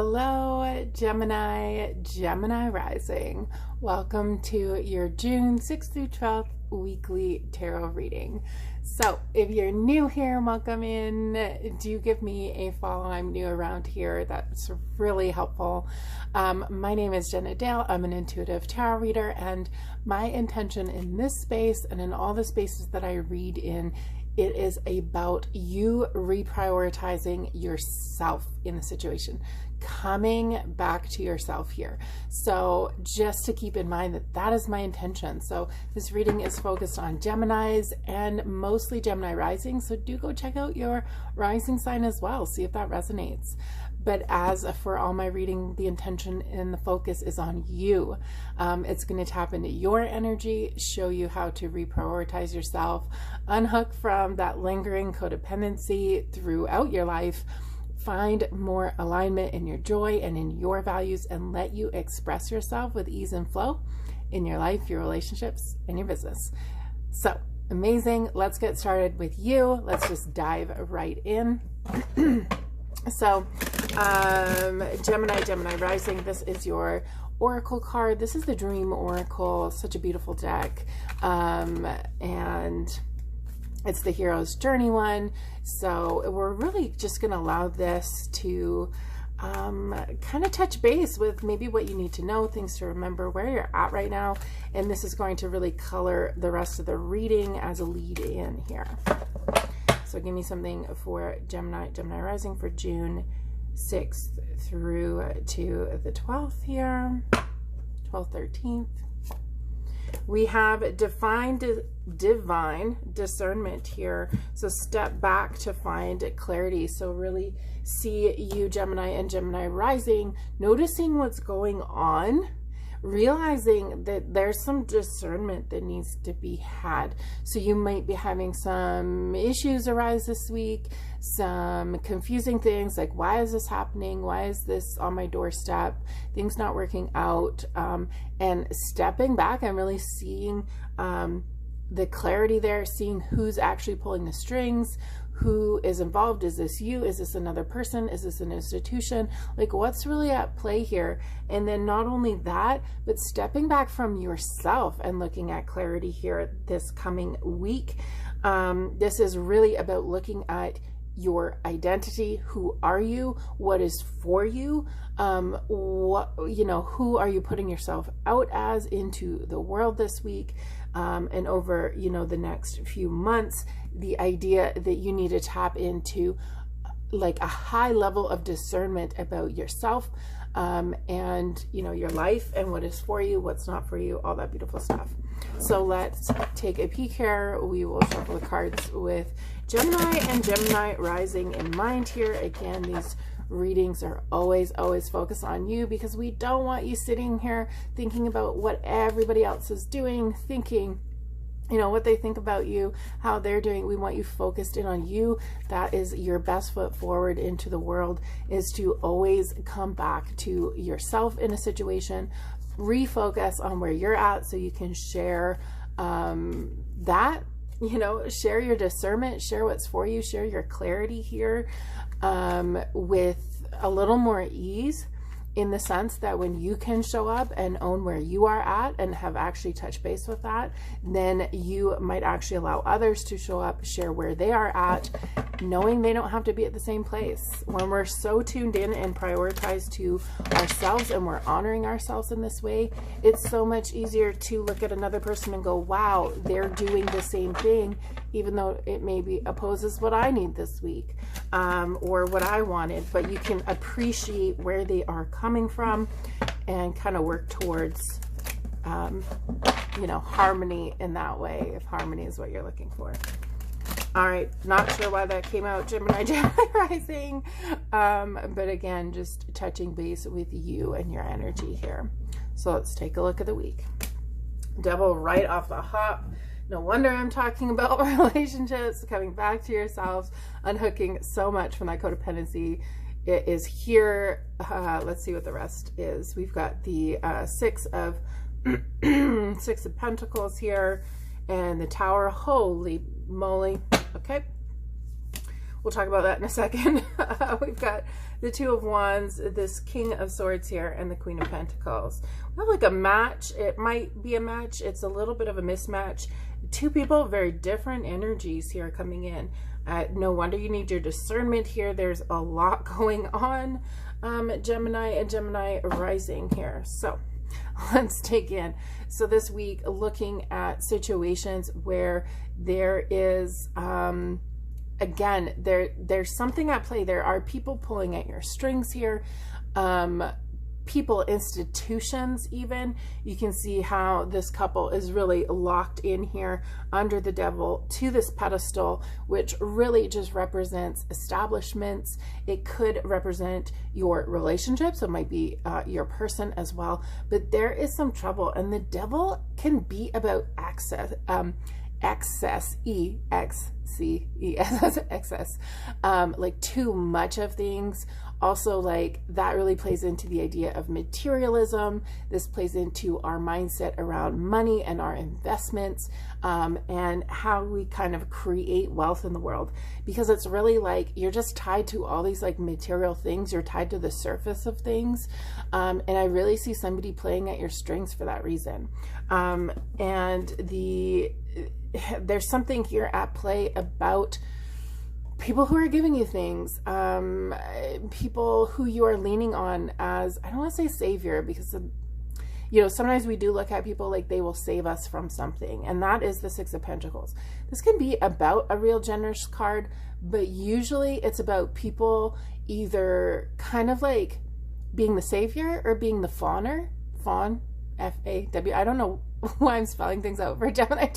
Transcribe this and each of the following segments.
Hello, Gemini rising. Welcome to your June 6th through 12th weekly tarot reading. So if you're new here, welcome in. Do give me a follow. I'm new around here. That's really helpful. My name is Jenna Dayle. I'm an intuitive tarot reader, and my intention in this space and in all the spaces that I read in, it is about you reprioritizing yourself in the situation, coming back to yourself here. So just to keep in mind that that is my intention. So this reading is focused on Geminis and mostly Gemini rising. So do go check out your rising sign as well. See if that resonates. But as for all my reading, the intention and the focus is on you. It's going to tap into your energy, show you how to reprioritize yourself, unhook from that lingering codependency throughout your life, find more alignment in your joy and in your values, and let you express yourself with ease and flow in your life, your relationships, and your business. So amazing. Let's get started with you. Let's just dive right in. So Gemini rising, this is your oracle card. This is the Dream Oracle, such a beautiful deck, and it's the Hero's Journey one. So we're really just going to allow this to kind of touch base with maybe what you need to know, things to remember, where you're at right now, and this is going to really color the rest of the reading as a lead in here. So give me something for Gemini rising for June 6th through to the 12th here, 12th, 13th. We have divine discernment here. So step back to find clarity. So really see you, Gemini and Gemini rising, noticing what's going on, realizing that there's some discernment that needs to be had. So you might be having some issues arise this week, some confusing things like, why is this happening? Why is this on my doorstep? Things not working out. And stepping back and really seeing the clarity there, seeing who's actually pulling the strings, who is involved. Is this you? Is this another person? Is this an institution? Like, what's really at play here? And then not only that, but stepping back from yourself and looking at clarity here this coming week. This is really about looking at your identity. Who are you? What is for you? Who are you putting yourself out as into the world this week? And over, the next few months, the idea that you need to tap into like a high level of discernment about yourself, and, your life and what is for you, what's not for you, all that beautiful stuff. So let's take a peek here. We will shuffle the cards with Gemini and Gemini rising in mind here. Again, these readings are always focused on you, because we don't want you sitting here thinking about what everybody else is doing, thinking, what they think about you, how they're doing. We want you focused in on you. That is your best foot forward into the world, is to always come back to yourself in a situation, refocus on where you're at so you can share that, share your discernment, share what's for you, share your clarity here with a little more ease, in the sense that when you can show up and own where you are at and have actually touched base with that, then you might actually allow others to show up, share where they are at, knowing they don't have to be at the same place. When we're so tuned in and prioritized to ourselves and we're honoring ourselves in this way, it's so much easier to look at another person and go, wow, they're doing the same thing, even though it maybe opposes what I need this week, or what I wanted. But you can appreciate where they are coming from and kind of work towards harmony in that way, if harmony is what you're looking for. All right, not sure why that came out, Gemini rising, but again, just touching base with you and your energy here. So let's take a look at the week. Devil right off the hop. No wonder I'm talking about relationships, coming back to yourselves, unhooking so much from that codependency. It is here. Let's see what the rest is. We've got the Six of Pentacles here, and the Tower. Holy moly. Okay. we'll talk about that in a second. We've got the Two of Wands, this King of Swords here, and the Queen of Pentacles. We have like a match. It might be a match. It's a little bit of a mismatch. Two people, very different energies here coming in. No wonder you need your discernment here. There's a lot going on, Gemini and Gemini rising here. So let's dig in. So this week, looking at situations where there is, again, there's something at play. There are people pulling at your strings here. People, institutions even. You can see how this couple is really locked in here under the devil to this pedestal, which really just represents establishments. It could represent your relationship, so it might be your person as well. But there is some trouble, and the devil can be about access. Excess, E-X-C-E-S, excess, like too much of things. Also, like that really plays into the idea of materialism. This plays into our mindset around money and our investments, and how we kind of create wealth in the world, because it's really like you're just tied to all these like material things. You're tied to the surface of things, and I really see somebody playing at your strings for that reason. And there's something here at play about people who are giving you things, people who you are leaning on as, I don't want to say savior, because sometimes we do look at people like they will save us from something, and that is the Six of Pentacles. This can be about a real generous card, but usually it's about people either kind of like being the savior or being the fawner. Fawn, F-A-W. I don't know why I'm spelling things out for Gemini.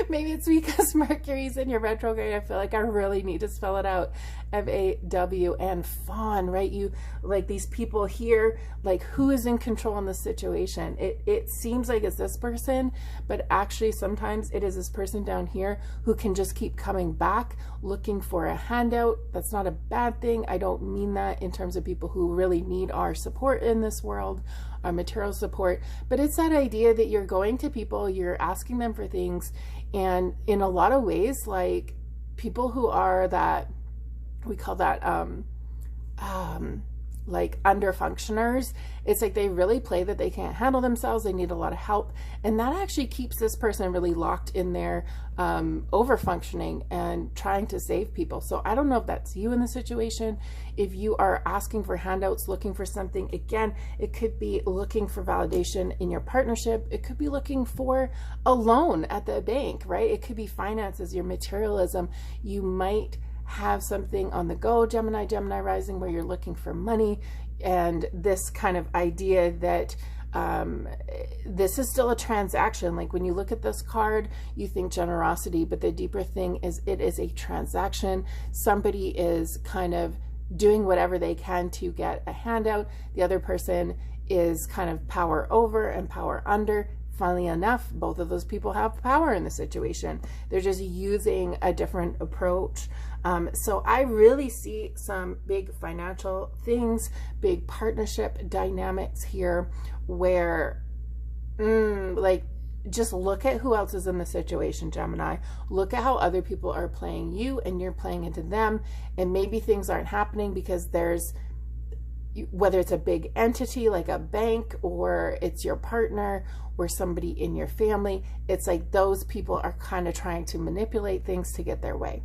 Maybe it's because Mercury's in your retrograde. I feel like I really need to spell it out. F-A-W and fawn, right? You like these people here, like who is in control in this situation? It seems like it's this person, but actually sometimes it is this person down here who can just keep coming back looking for a handout. That's not a bad thing. I don't mean that in terms of people who really need our support in this world, our material support, but it's that idea that you're going to people, you're asking them for things, and in a lot of ways, like people who are that, we call that like under functioners, it's like they really play that they can't handle themselves, they need a lot of help, and that actually keeps this person really locked in their over functioning and trying to save people. So I don't know if that's you in the situation. If you are asking for handouts, looking for something, again, it could be looking for validation in your partnership, it could be looking for a loan at the bank, right? It could be finances, your materialism. You might have something on the go, Gemini rising, where you're looking for money, and this kind of idea that this is still a transaction. Like when you look at this card, you think generosity, but the deeper thing is it is a transaction. Somebody is kind of doing whatever they can to get a handout. The other person is kind of power over and power under. Funnily enough, both of those people have power in the situation. They're just using a different approach. So I really see some big financial things, big partnership dynamics here where, like, just look at who else is in the situation, Gemini. Look at how other people are playing you and you're playing into them. And maybe things aren't happening because there's, whether it's a big entity like a bank, or it's your partner or somebody in your family, it's like those people are kind of trying to manipulate things to get their way.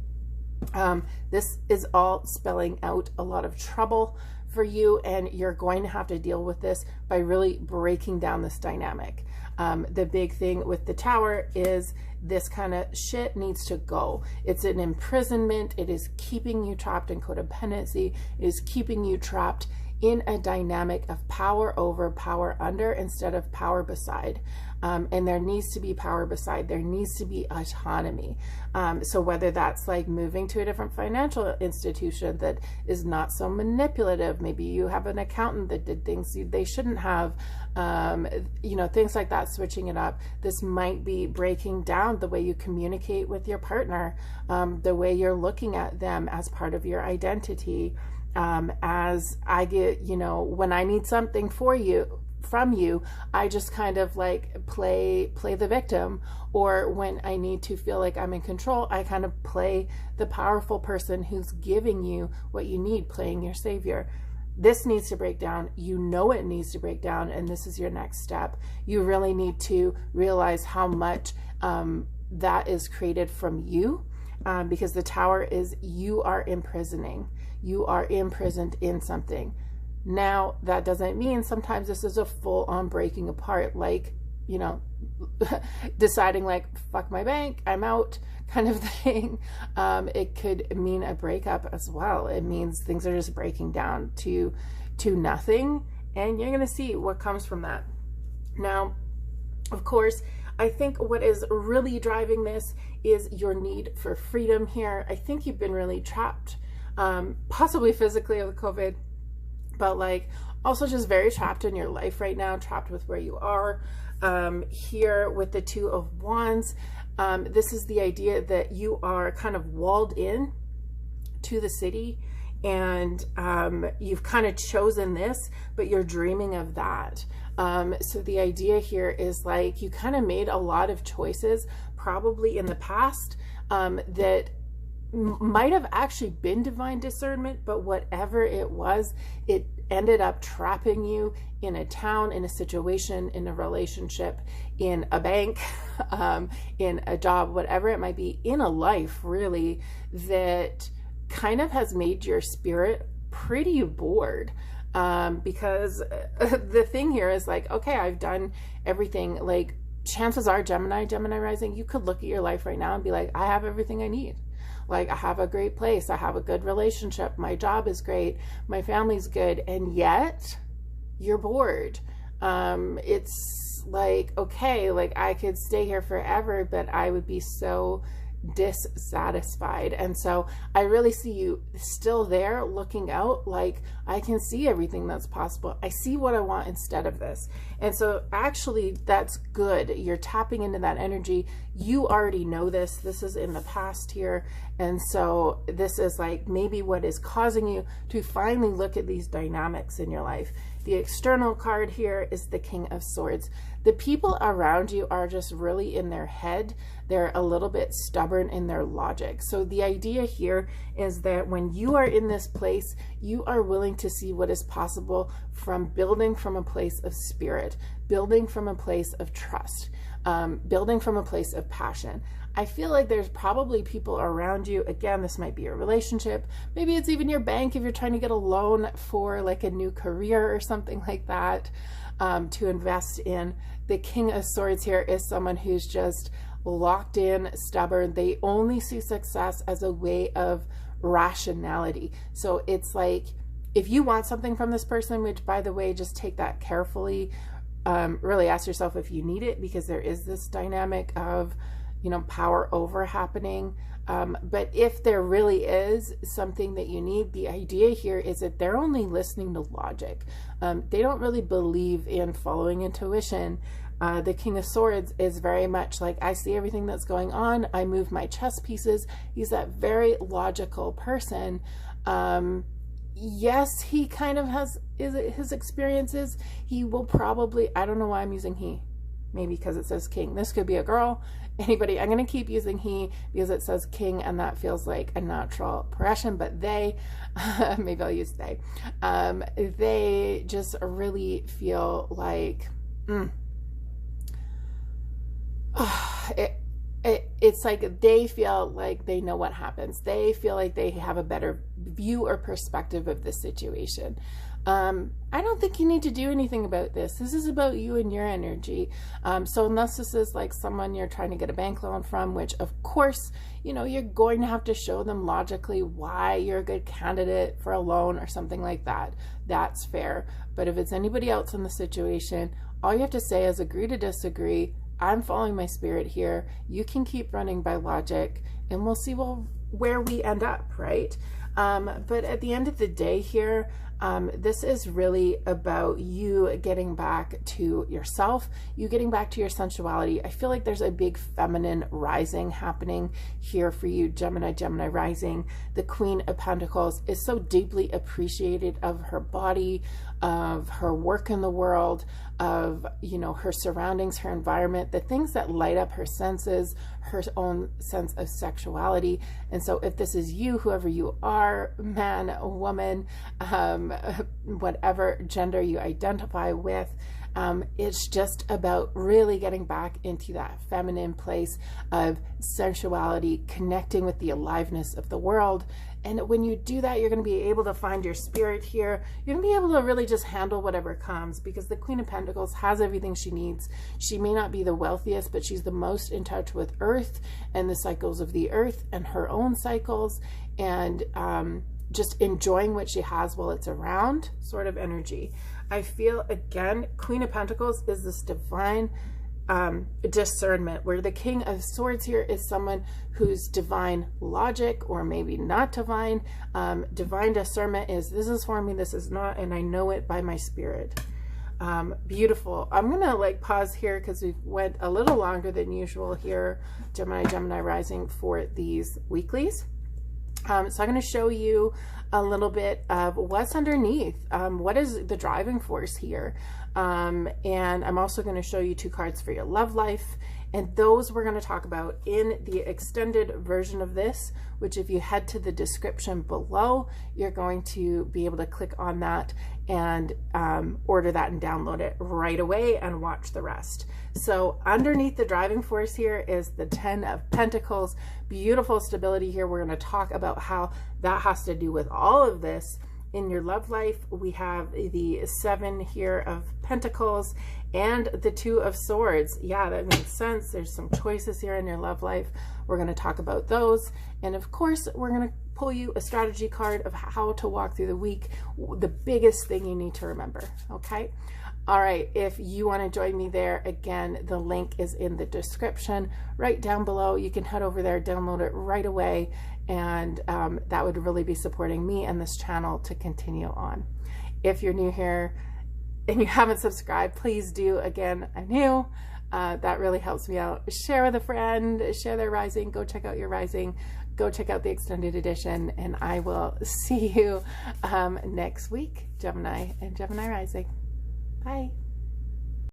This is all spelling out a lot of trouble for you, and you're going to have to deal with this by really breaking down this dynamic. The big thing with the Tower is this kind of shit needs to go. It's an imprisonment. It is keeping you trapped in codependency. It is keeping you trapped in a dynamic of power over, power under, instead of power beside. And there needs to be power beside. There needs to be autonomy. So whether that's like moving to a different financial institution that is not so manipulative, maybe you have an accountant that did things they shouldn't have, things like that, switching it up. This might be breaking down the way you communicate with your partner, the way you're looking at them as part of your identity. As I get, when I need something from you, I just kind of like play the victim. Or when I need to feel like I'm in control, I kind of play the powerful person who's giving you what you need, playing your savior. This needs to break down. You know it needs to break down, and this is your next step. You really need to realize how much that is created from you, because the Tower is you are imprisoning. You are imprisoned in something. Now, that doesn't mean sometimes this is a full-on breaking apart, like, you know, deciding like, fuck my bank, I'm out kind of thing. It could mean a breakup as well. It means things are just breaking down to nothing, and you're going to see what comes from that. Now, of course, I think what is really driving this is your need for freedom here. I think you've been really trapped, possibly physically with COVID, but like also just very trapped in your life right now, trapped with where you are. Here with the Two of Wands, this is the idea that you are kind of walled in to the city, and you've kind of chosen this, but you're dreaming of that. So the idea here is like you kind of made a lot of choices probably in the past that might have actually been divine discernment, but whatever it was, it ended up trapping you in a town, in a situation, in a relationship, in a bank, in a job, whatever it might be, in a life really, that kind of has made your spirit pretty bored. Because the thing here is like, okay, I've done everything. Like, chances are, Gemini rising, you could look at your life right now and be like, I have everything I need. Like, I have a great place, I have a good relationship, my job is great, my family's good, and yet you're bored. It's like, okay, like I could stay here forever, but I would be so dissatisfied. And so I really see you still there looking out, like I can see everything that's possible. I see what I want instead of this. And so actually that's good. You're tapping into that energy. You already know this. This is in the past here. And so this is like maybe what is causing you to finally look at these dynamics in your life. The external card here is the King of Swords. The people around you are just really in their head. They're a little bit stubborn in their logic. So the idea here is that when you are in this place, you are willing to see what is possible from building from a place of spirit, building from a place of trust, building from a place of passion. I feel like there's probably people around you. Again, this might be a relationship. Maybe it's even your bank if you're trying to get a loan for like a new career or something like that, to invest in. The King of Swords here is someone who's just locked in, stubborn. They only see success as a way of rationality. So it's like, if you want something from this person, which by the way, just take that carefully, really ask yourself if you need it, because there is this dynamic of, you know, power over happening. But if there really is something that you need, the idea here is that they're only listening to logic. They don't really believe in following intuition. The King of Swords is very much like, I see everything that's going on. I move my chess pieces. He's that very logical person. Yes, he kind of has his experiences. He will probably, I don't know why I'm using he. Maybe because it says king. This could be a girl, anybody. I'm going to keep using he because it says king and that feels like a natural progression, but they, maybe I'll use they just really feel like, it's like they feel like they know what happens. They feel like they have a better view or perspective of the situation. I don't think you need to do anything about this. This is about you and your energy. So unless this is like someone you're trying to get a bank loan from, which of course, you know, you're going to have to show them logically why you're a good candidate for a loan or something like that. That's fair. But if it's anybody else in the situation, all you have to say is agree to disagree. I'm following my spirit here. You can keep running by logic and we'll see where we end up, right? But at the end of the day here, this is really about you getting back to yourself, you getting back to your sensuality. I feel like there's a big feminine rising happening here for you, Gemini rising. The Queen of Pentacles is so deeply appreciated of her body. of her work in the world, of, you know, her surroundings, her environment, the things that light up her senses, her own sense of sexuality. And so if this is you, whoever you are, man, woman, whatever gender you identify with, it's just about really getting back into that feminine place of sensuality, connecting with the aliveness of the world. And when you do that, you're going to be able to find your spirit here. You're going to be able to really just handle whatever comes, because the Queen of Pentacles has everything she needs. She may not be the wealthiest, but she's the most in touch with Earth and the cycles of the Earth and her own cycles, and just enjoying what she has while it's around sort of energy. I feel, again, Queen of Pentacles is this divine discernment, where the King of Swords here is someone whose divine logic, or maybe not divine, divine discernment is, this is for me, this is not, and I know it by my spirit. Beautiful. I'm gonna like pause here because we've went a little longer than usual here, Gemini rising, for these weeklies. So I'm going to show you a little bit of what's underneath. What is the driving force here? And I'm also going to show you 2 cards for your love life. And those we're going to talk about in the extended version of this, which if you head to the description below, you're going to be able to click on that and order that and download it right away and watch the rest. So underneath the driving force here is the 10 of Pentacles. Beautiful stability here. We're going to talk about how that has to do with all of this. In your love life, we have the 7 here of Pentacles and the 2 of Swords. Yeah, that makes sense. There's some choices here in your love life. We're going to talk about those. And of course, we're going to pull you a strategy card of how to walk through the week. The biggest thing you need to remember. Okay. All right. If you want to join me there, again, the link is in the description right down below. You can head over there, download it right away. And that would really be supporting me and this channel to continue on. If you're new here and you haven't subscribed, please do. Again, I'm new. That really helps me out. Share with a friend, share their rising, go check out your rising, go check out the extended edition, and I will see you next week, Gemini and Gemini rising. Bye.